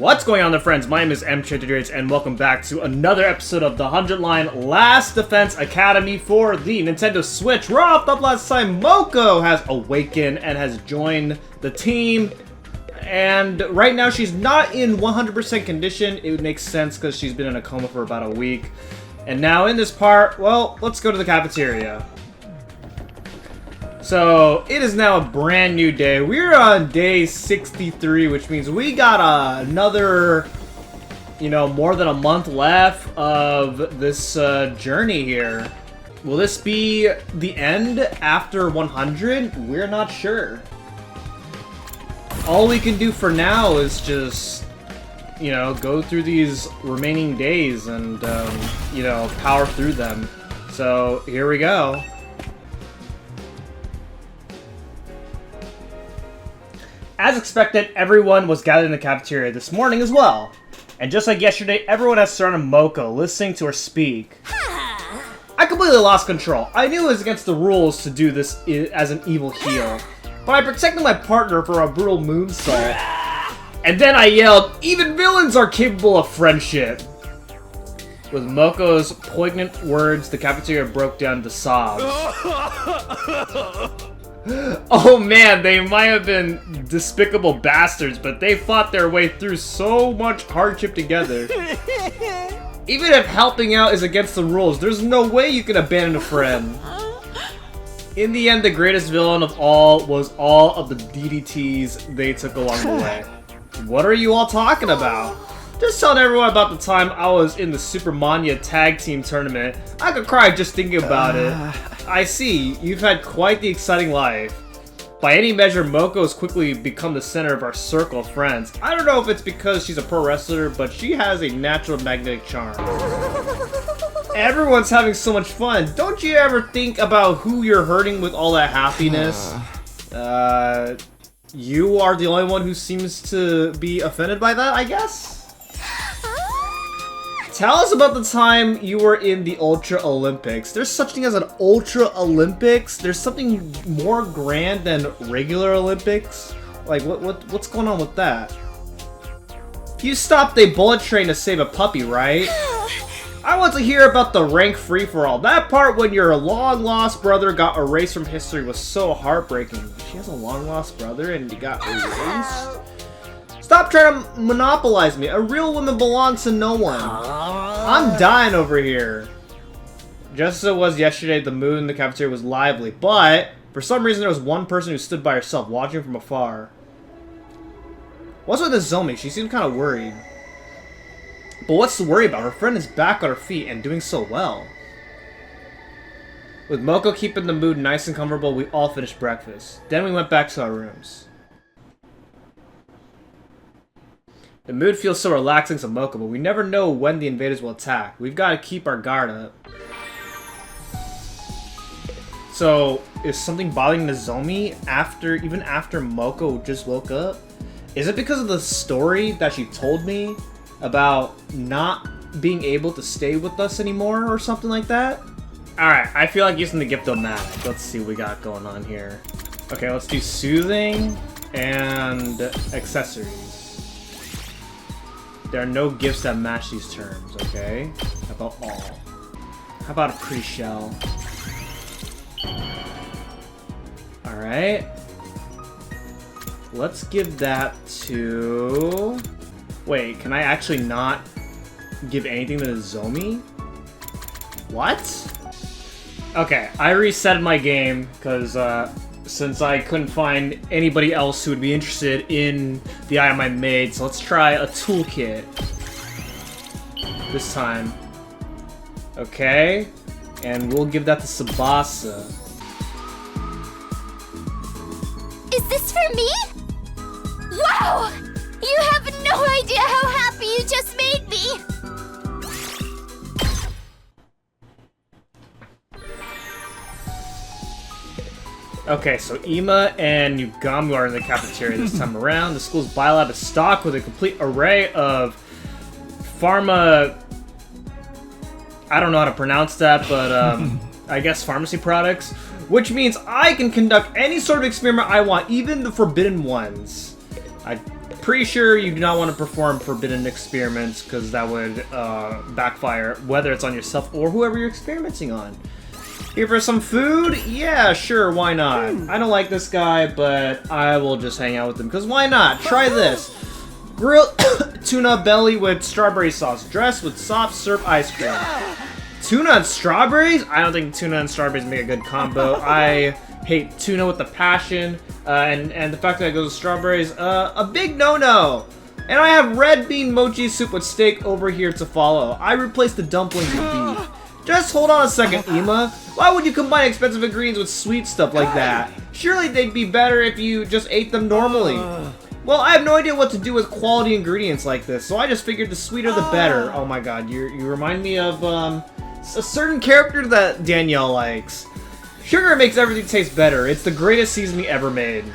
What's going on there, friends? My name is M23 and welcome back to another episode of the 100-line Last Defense Academy for the Nintendo Switch. We're off up last time. Moko has awakened and has joined the team. And right now she's not in 100% condition. It makes sense because she's been in a coma for about a week. And now in this part, well, let's go to the cafeteria. So, it is now a brand new day. We're on day 63, which means we got another, more than a month left of this journey here. Will this be the end after 100? We're not sure. All we can do for now is just, go through these remaining days and, power through them. So, here we go. As expected, everyone was gathered in the cafeteria this morning as well. And just like yesterday, everyone has surrounded Moko, listening to her speak. I completely lost control. I knew it was against the rules to do this as an evil heel, but I protected my partner from a brutal moonsault. And then I yelled, "Even villains are capable of friendship!" With Moko's poignant words, the cafeteria broke down to sobs. Oh man, they might have been despicable bastards, but they fought their way through so much hardship together. Even if helping out is against the rules, there's no way you can abandon a friend. In the end, the greatest villain of all was all of the DDTs they took along the way. What are you all talking about? Just telling everyone about the time I was in the Super Mania Tag Team Tournament. I could cry just thinking about it. I see, you've had quite the exciting life. By any measure, Moko has quickly become the center of our circle of friends. I don't know if it's because she's a pro wrestler, but she has a natural magnetic charm. Everyone's having so much fun. Don't you ever think about who you're hurting with all that happiness? You are the only one who seems to be offended by that, I guess? Tell us about the time you were in the Ultra Olympics. There's such thing as an Ultra Olympics? There's something more grand than regular Olympics? Like, what's going on with that? You stopped a bullet train to save a puppy, right? I want to hear about the rank free-for-all. That part when your long-lost brother got erased from history was so heartbreaking. She has a long-lost brother and he got erased? Stop trying to monopolize me. A real woman belongs to no one. I'm dying over here. Just as it was yesterday, the mood in the cafeteria was lively, but for some reason there was one person who stood by herself, watching from afar. What's with Nozomi? She seemed kind of worried. But what's to worry about? Her friend is back on her feet and doing so well. With Moko keeping the mood nice and comfortable, we all finished breakfast. Then we went back to our rooms. The mood feels so relaxing to Moko, but we never know when the invaders will attack. We've got to keep our guard up. So, is something bothering Nozomi even after Moko just woke up? Is it because of the story that she told me about not being able to stay with us anymore or something like that? Alright, I feel like using the Gift-O-Matic. Let's see what we got going on here. Okay, let's do Soothing and Accessories. There are no gifts that match these terms, okay? How about all? How about a pretty shell? Alright. Let's give that to... Wait, can I actually not give anything to Nozomi? What? Okay, I reset my game, because, since I couldn't find anybody else who would be interested in the item I made, so let's try a toolkit. This time. Okay. And we'll give that to Tsubasa. Is this for me? Wow! You have no idea how happy you just made me! Okay, so Ima and Yugamu are in the cafeteria this time around. The school's biolab is stocked with a complete array of pharma... I don't know how to pronounce that, but I guess pharmacy products. Which means I can conduct any sort of experiment I want, even the forbidden ones. pretty sure you do not want to perform forbidden experiments because that would backfire, whether it's on yourself or whoever you're experimenting on. Here for some food? Yeah, sure, why not? I don't like this guy, but I will just hang out with him, because why not? Try this. Grilled tuna belly with strawberry sauce, dressed with soft serve ice cream. Tuna and strawberries? I don't think tuna and strawberries make a good combo. I hate tuna with a passion, and the fact that it goes with strawberries, a big no-no. And I have red bean mochi soup with steak over here to follow. I replaced the dumplings with beef. Just hold on a second, Ima. Why would you combine expensive ingredients with sweet stuff like that? Surely they'd be better if you just ate them normally. Well, I have no idea what to do with quality ingredients like this, so I just figured the sweeter the better. Oh my god, you remind me of a certain character that Danielle likes. Sugar makes everything taste better. It's the greatest seasoning ever made.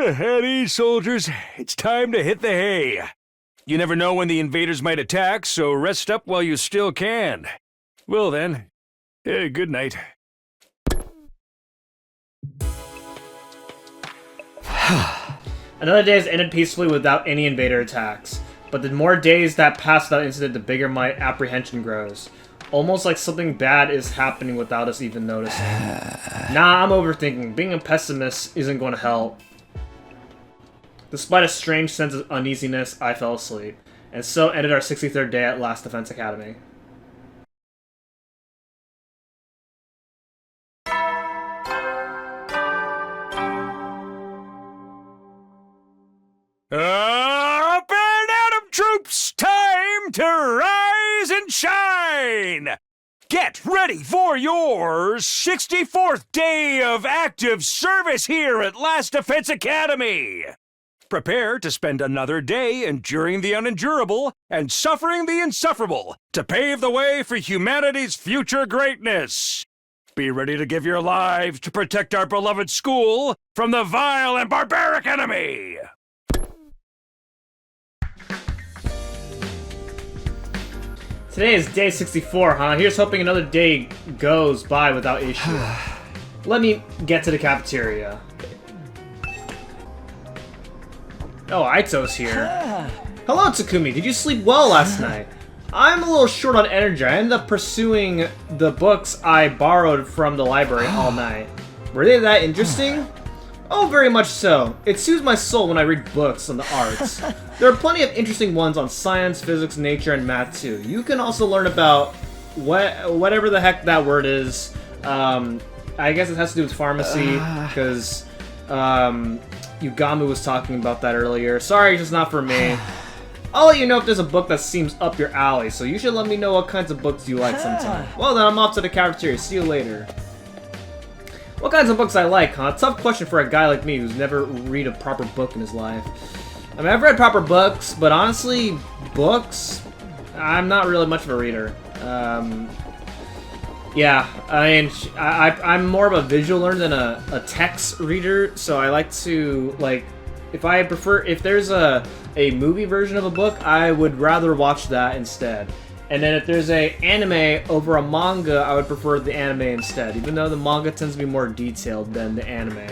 At ease, soldiers. It's time to hit the hay. You never know when the invaders might attack, so rest up while you still can. Well then, good night. Another day has ended peacefully without any invader attacks. But the more days that pass without incident, the bigger my apprehension grows. Almost like something bad is happening without us even noticing. Nah, I'm overthinking. Being a pessimist isn't going to help. Despite a strange sense of uneasiness, I fell asleep. And so ended our 63rd day at Last Defense Academy. Up and Atom troops! Time to rise and shine! Get ready for your 64th day of active service here at Last Defense Academy! Prepare to spend another day enduring the unendurable and suffering the insufferable to pave the way for humanity's future greatness. Be ready to give your lives to protect our beloved school from the vile and barbaric enemy! Today is day 64, huh? Here's hoping another day goes by without issue. Let me get to the cafeteria. Oh, Aito's here. Hello, Takumi. Did you sleep well last night? I'm a little short on energy. I ended up pursuing the books I borrowed from the library all night. Were they that interesting? Oh, very much so. It soothes my soul when I read books on the arts. There are plenty of interesting ones on science, physics, nature, and math too. You can also learn about whatever the heck that word is. I guess it has to do with pharmacy, because Yugamu was talking about that earlier. Sorry, just not for me. I'll let you know if there's a book that seems up your alley, so you should let me know what kinds of books you like sometime. Well then, I'm off to the cafeteria. See you later. What kinds of books I like, huh? Tough question for a guy like me who's never read a proper book in his life. I mean, I've read proper books, but honestly, books? I'm not really much of a reader. Yeah, I mean, I'm more of a visual learner than a text reader, so I like to, like, if there's a movie version of a book, I would rather watch that instead. And then if there's a anime over a manga, I would prefer the anime instead, even though the manga tends to be more detailed than the anime.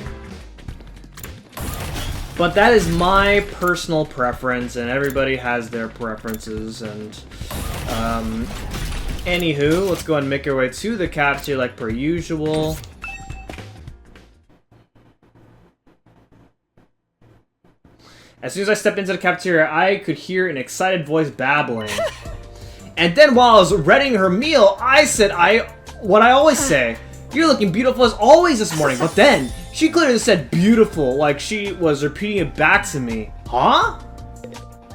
But that is my personal preference, and everybody has their preferences, and anywho, let's go ahead and make our way to the cafeteria like per usual. As soon as I stepped into the cafeteria, I could hear an excited voice babbling. And then while I was readying her meal, I said what I always say. You're looking beautiful as always this morning. But then, she clearly said beautiful, like she was repeating it back to me. Huh?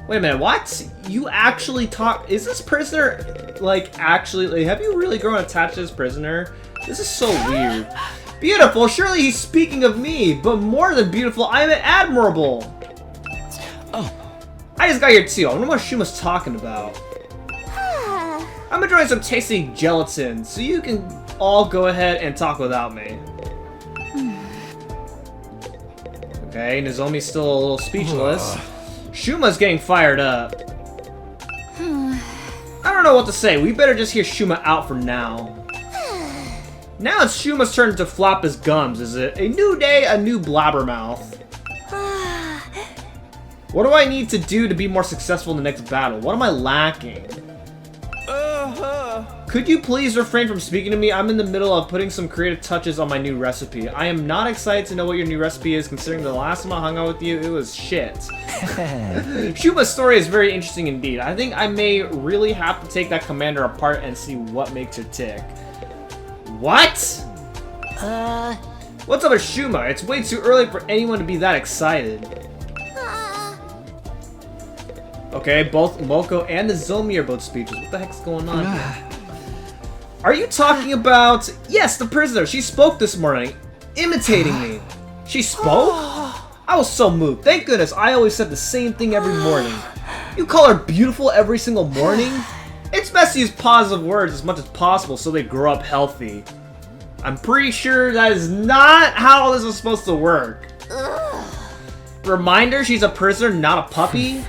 Wait a minute, what? You actually talk? Is this prisoner, like, actually, like, have you really grown attached to this prisoner? This is so weird. Beautiful, surely he's speaking of me, but more than beautiful, I am admirable. Oh. I just got here too. I wonder what Shuma's talking about. I'm enjoying some tasty gelatin, so you can all go ahead and talk without me. Okay, Nozomi's still a little speechless. Shuma's getting fired up. I don't don't know what to say. We better just hear Shouma out for now. Now it's Shuma's turn to flap his gums, is it? A new day, a new blabbermouth. What do I need to do to be more successful in the next battle? What am I lacking? Could you please refrain from speaking to me? I'm in the middle of putting some creative touches on my new recipe. I am not excited to know what your new recipe is, considering the last time I hung out with you, it was shit. Shuma's story is very interesting indeed. I think I may really have to take that commander apart and see what makes her tick. What? What's up with Shouma? It's way too early for anyone to be that excited. Okay, both Moko and the Zomi are both speechless. What the heck's going on here? Are you talking about... Yes, the prisoner. She spoke this morning, imitating me. She spoke? I was so moved. Thank goodness, I always said the same thing every morning. You call her beautiful every single morning? It's best to use positive words as much as possible so they grow up healthy. I'm pretty sure that is not how this is supposed to work. Reminder, she's a prisoner, not a puppy.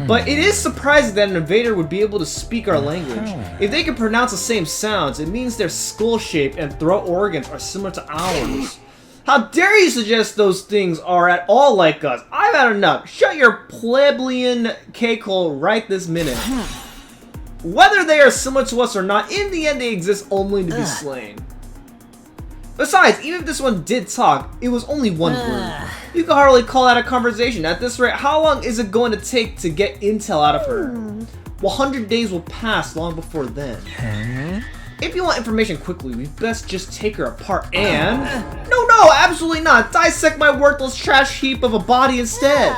But it is surprising that an invader would be able to speak our language. If they can pronounce the same sounds, it means their skull shape and throat organs are similar to ours. How dare you suggest those things are at all like us? I've had enough. Shut your plebeian cake-hole right this minute. Whether they are similar to us or not, in the end they exist only to be slain. Besides, even if this one did talk, it was only one word. You can hardly call that a conversation. At this rate, how long is it going to take to get intel out of her? 100 days will pass long before then. If you want information quickly, we best just take her apart and... No, absolutely not! Dissect my worthless trash heap of a body instead!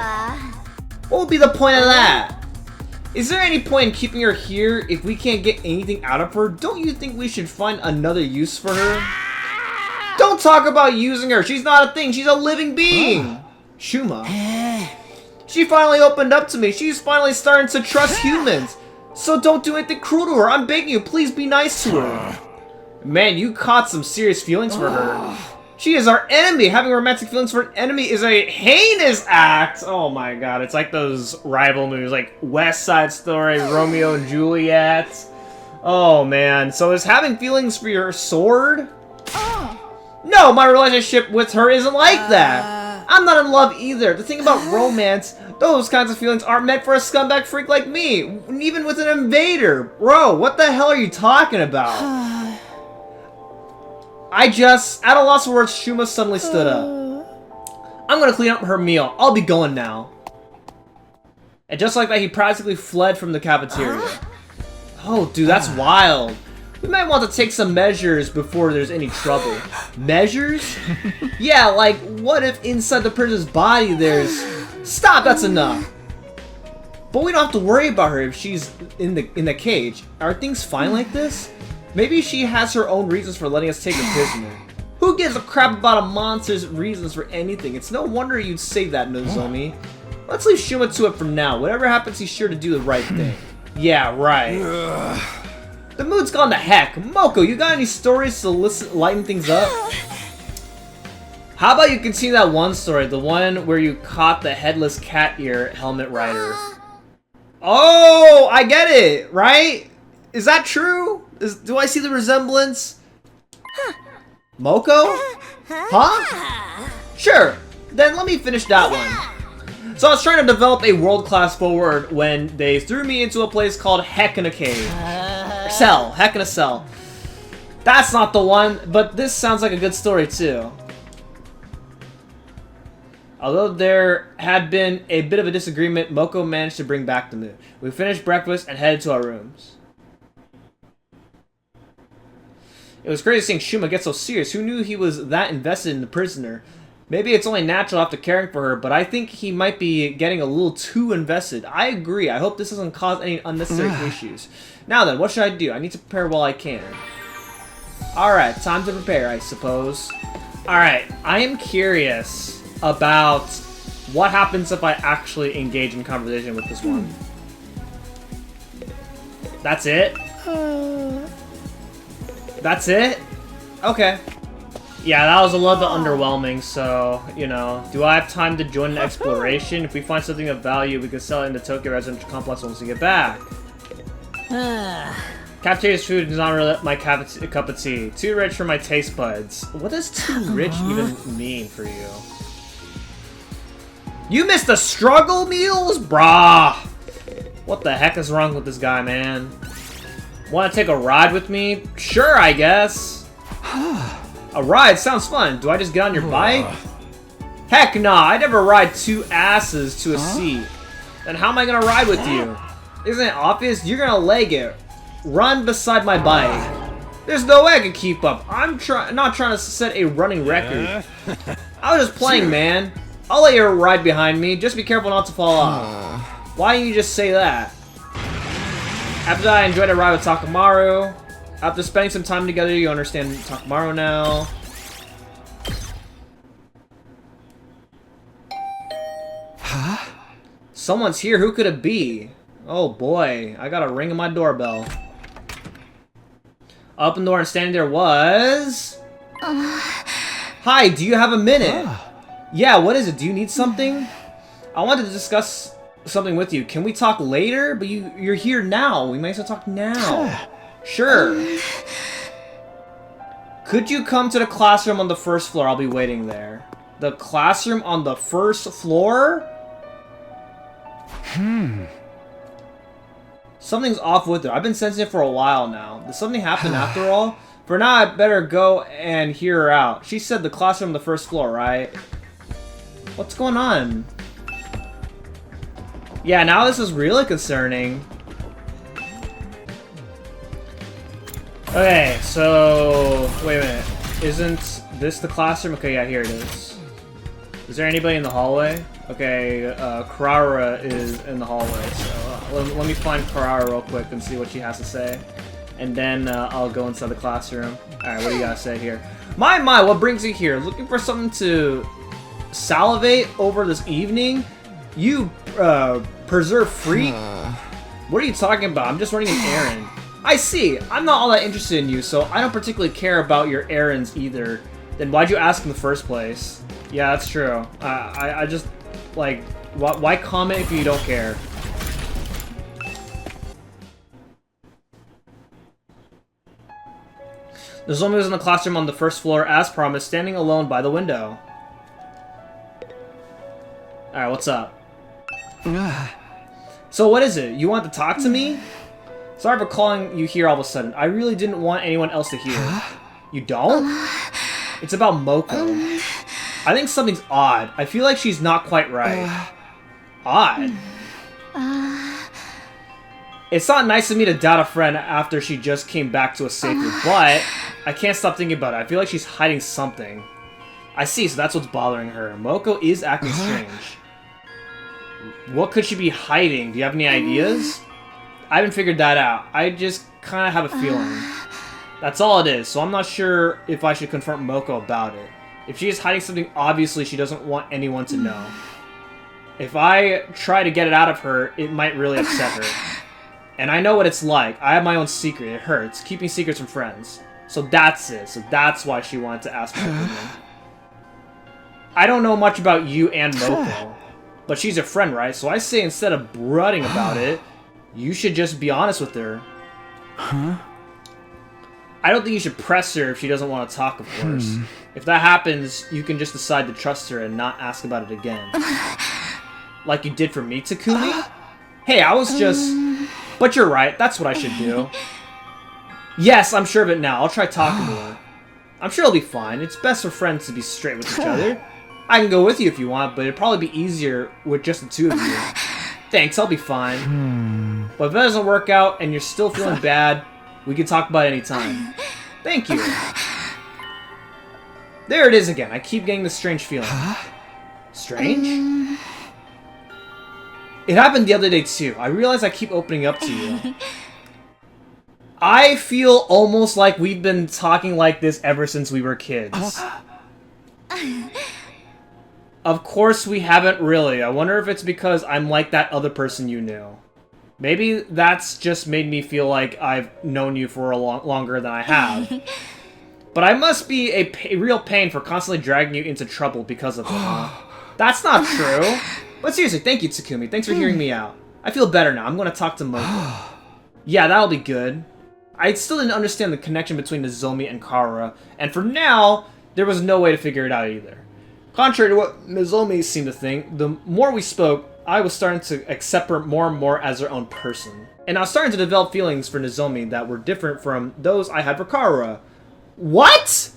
What would be the point of that? Is there any point in keeping her here if we can't get anything out of her? Don't you think we should find another use for her? Don't talk about using her. She's not a thing. She's a living being. Shouma. She finally opened up to me. She's finally starting to trust humans. So don't do anything cruel to her. I'm begging you. Please be nice to her. Man, you caught some serious feelings for her. She is our enemy. Having romantic feelings for an enemy is a heinous act. Oh my god. It's like those rival movies like West Side Story, Romeo and Juliet. Oh man. So is having feelings for your sword? No, my relationship with her isn't like that. I'm not in love either. The thing about romance, those kinds of feelings aren't meant for a scumbag freak like me. Even with an invader. Bro, what the hell are you talking about? At a loss for words, Shouma suddenly stood up. I'm gonna clean up her meal. I'll be going now. And just like that, he practically fled from the cafeteria. Oh, dude, that's wild. We might want to take some measures before there's any trouble. Measures? Yeah, like, what if inside the person's body there's... Stop, that's enough. But we don't have to worry about her if she's in the cage. Are things fine like this? Maybe she has her own reasons for letting us take her prisoner. Who gives a crap about a monster's reasons for anything? It's no wonder you'd say that, Nozomi. Let's leave Shouma to it for now. Whatever happens, he's sure to do the right thing. Yeah, right. The mood's gone to heck. Moko, you got any stories to lighten things up? How about you continue that one story, the one where you caught the headless cat ear helmet rider? Oh, I get it, right? Is that true? Do I see the resemblance? Moko? Huh? Sure, then let me finish that one. So I was trying to develop a world-class forward when they threw me into a place called Heck in a Cave. Cell. Heck in a Cell. That's not the one, but this sounds like a good story too. Although there had been a bit of a disagreement, Moko managed to bring back the mood. We finished breakfast and headed to our rooms. It was crazy seeing Shouma get so serious. Who knew he was that invested in the prisoner? Maybe it's only natural after caring for her, but I think he might be getting a little too invested. I agree. I hope this doesn't cause any unnecessary issues. Now then, what should I do? I need to prepare while I can. Alright, time to prepare, I suppose. Alright, I am curious about what happens if I actually engage in conversation with this one. That's it? That's it? Okay. Yeah, that was a little bit underwhelming, so, you know. Do I have time to join an exploration? If we find something of value, we can sell it in the Tokyo residential complex once we get back. Cafeteria's food is not really my cup of tea. Too rich for my taste buds. What does too rich even mean for you? You missed the struggle meals? Brah! What the heck is wrong with this guy, man? Want to take a ride with me? Sure, I guess. A ride sounds fun. Do I just get on your bike? Heck nah, I never ride two asses to a seat. Then how am I gonna ride with you? Isn't it obvious? You're gonna leg it. Run beside my bike. There's no way I can keep up. I'm not trying to set a running record. I was just playing, man. I'll let you ride behind me. Just be careful not to fall off. Why didn't you just say that? After that, I enjoyed a ride with Takamaru. After spending some time together, you understand Takamaru now. Huh? Someone's here. Who could it be? Oh boy, I got a ring on my doorbell. Open the door and standing there was... Hi, do you have a minute? Yeah, what is it? Do you need something? I wanted to discuss something with you. Can we talk later? But you're here now. We might as well talk now. Sure. Could you come to the classroom on the first floor? I'll be waiting there. The classroom on the first floor? Something's off with her. I've been sensing it for a while now. Did something happen after all? For now, I'd better go and hear her out. She said the classroom on the first floor, right? What's going on? Yeah, now this is really concerning. Okay, so... Wait a minute. Isn't this the classroom? Okay, yeah, here it is. Is there anybody in the hallway? Okay, Karara is in the hallway, so let me find Karara real quick and see what she has to say. And then I'll go inside the classroom. Alright, what do you gotta say here? My, what brings you here? Looking for something to salivate over this evening? You, preserve freak? What are you talking about? I'm just running an errand. I see. I'm not all that interested in you, so I don't particularly care about your errands either. Then why'd you ask in the first place? Yeah, that's true. I just, like, why comment if you don't care? There's one who's in the classroom on the first floor, as promised, standing alone by the window. Alright, what's up? So what is it? You want to talk to me? Sorry for calling you here all of a sudden. I really didn't want anyone else to hear. You don't? It's about Moko. I think something's odd. I feel like she's not quite right. Odd? It's not nice of me to doubt a friend after she just came back to us safely, but I can't stop thinking about it. I feel like she's hiding something. I see, so that's what's bothering her. Moko is acting strange. What could she be hiding? Do you have any ideas? I haven't figured that out. I just kind of have a feeling. That's all it is, so I'm not sure if I should confront Moko about it. If she is hiding something, obviously she doesn't want anyone to know. If I try to get it out of her, it might really upset her. And I know what it's like. I have my own secret. It hurts. Keeping secrets from friends. So that's it. So that's why she wanted to ask my opinion. I don't know much about you and Moko. But she's a friend, right? So I say instead of brooding about it, you should just be honest with her. Huh? I don't think you should press her if she doesn't want to talk, of course. If that happens, you can just decide to trust her and not ask about it again. Like you did for me, Takumi? Hey, I was just... But you're right, that's what I should do. Yes, I'm sure of it now. I'll try talking to her. I'm sure it'll be fine. It's best for friends to be straight with each other. I can go with you if you want, but it'd probably be easier with just the two of you. Thanks, I'll be fine. But if that doesn't work out and you're still feeling bad, we can talk about it anytime. Thank you. There it is again. I keep getting this strange feeling. Strange? It happened the other day too. I realize I keep opening up to you. I feel almost like we've been talking like this ever since we were kids. Of course we haven't really. I wonder if it's because I'm like that other person you knew. Maybe that's just made me feel like I've known you for a longer than I have. But I must be a real pain for constantly dragging you into trouble because of it, huh? That's not true. But seriously, thank you, Takumi. Thanks for hearing me out. I feel better now. I'm going to talk to Moko. Yeah, that'll be good. I still didn't understand the connection between Nozomi and Kara, and for now, there was no way to figure it out either. Contrary to what Nozomi seemed to think, the more we spoke, I was starting to accept her more and more as her own person. And I was starting to develop feelings for Nozomi that were different from those I had for Kara. What?